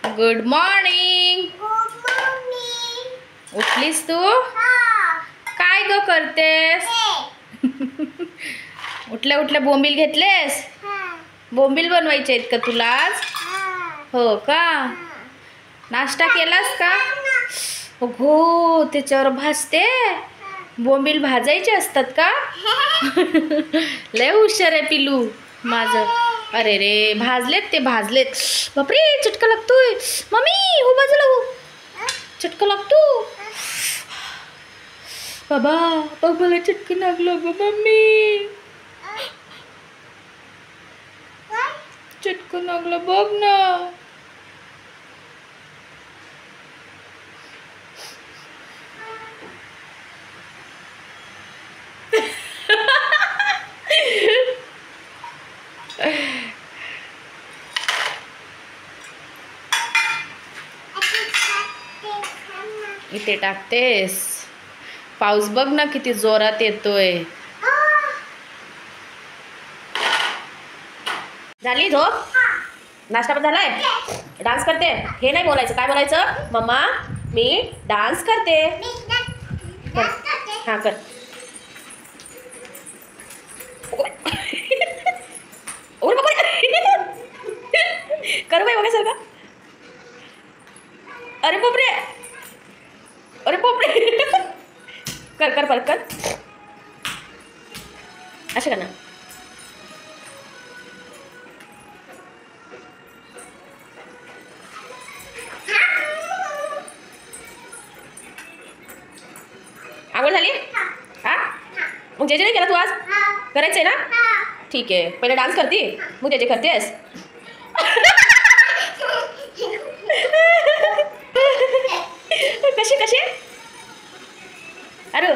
Good morning. उठलीस तू? काय ग करतेस? उठल्या उठल्या बोंबील घेतलेस? बोंबील बनवायचे आहेत का तुला आज? हो का? नाश्ता केलास का? हो, त्याच्यावर भाजते. बोंबील भाजायचे असतात का? लय हुशार आहे पिलू माझं. अरे रे, भाजलेत ते भाजलेत. बापरे, चटका लागतोय. मम्मी हो बाजूला हो, चटका लागतो. बाबा बघ मला चटका लागलो ग मम्मी. चटका लागला बघ ना. इथे टाकतेस. पाऊस बघ ना किती जोरात येतोय. झाली झोप? नाश्ता पण झालाय? डान्स करते? हे नाही बोलायचं. काय बोलायचं? मम्मा मी डान्स करते. हा कर. कर बाई बघायसारखा. अरे बापरे, अरे बापरे. कर कर परत कर. असे कर ना. आवड झाली? हा, मग जे नाही केला तू आज? करायचंय ना? ठीक आहे, पहिले डान्स करते मग जे करतेस. कशी कशी? अरे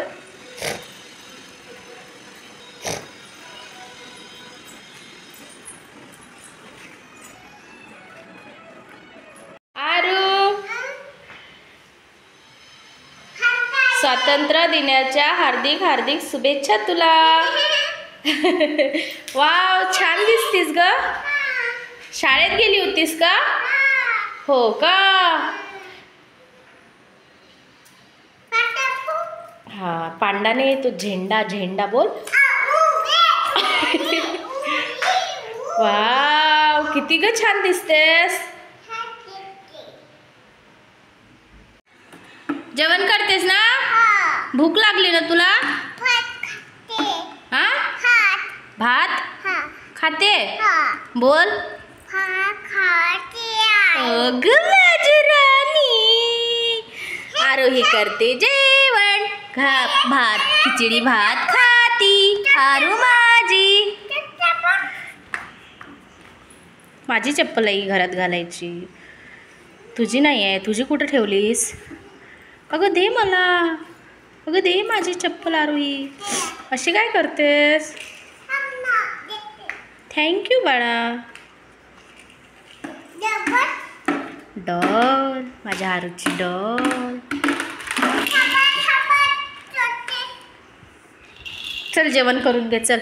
स्वातंत्र्य दिनाच्या हार्दिक हार्दिक शुभेच्छा तुला. वाव, छान दिसतीस ग. शाळेत गेली होतीस का? हो का? हा, पांडा नाही तो झेंडा. झेंडा बोल. वाव, किती ग छान दिसतेस. जेवण करतेस ना? भूक लागली ना तुला? हा, भात खाते? बोल. आरोही करते जेवण. भात खिचडी भात खाती आरू माझी. माझी चप्पल आई घरात घालायची, तुझी नाही आहे. तुझी कुठं ठेवलीस? अगं दे मला. अगं दे माझी चप्पल आरोही. अशी काय करतेस? थँक्यू बाळा. डॉल, माझ्या आरूची डॉल. चल जेवण करून घे चल.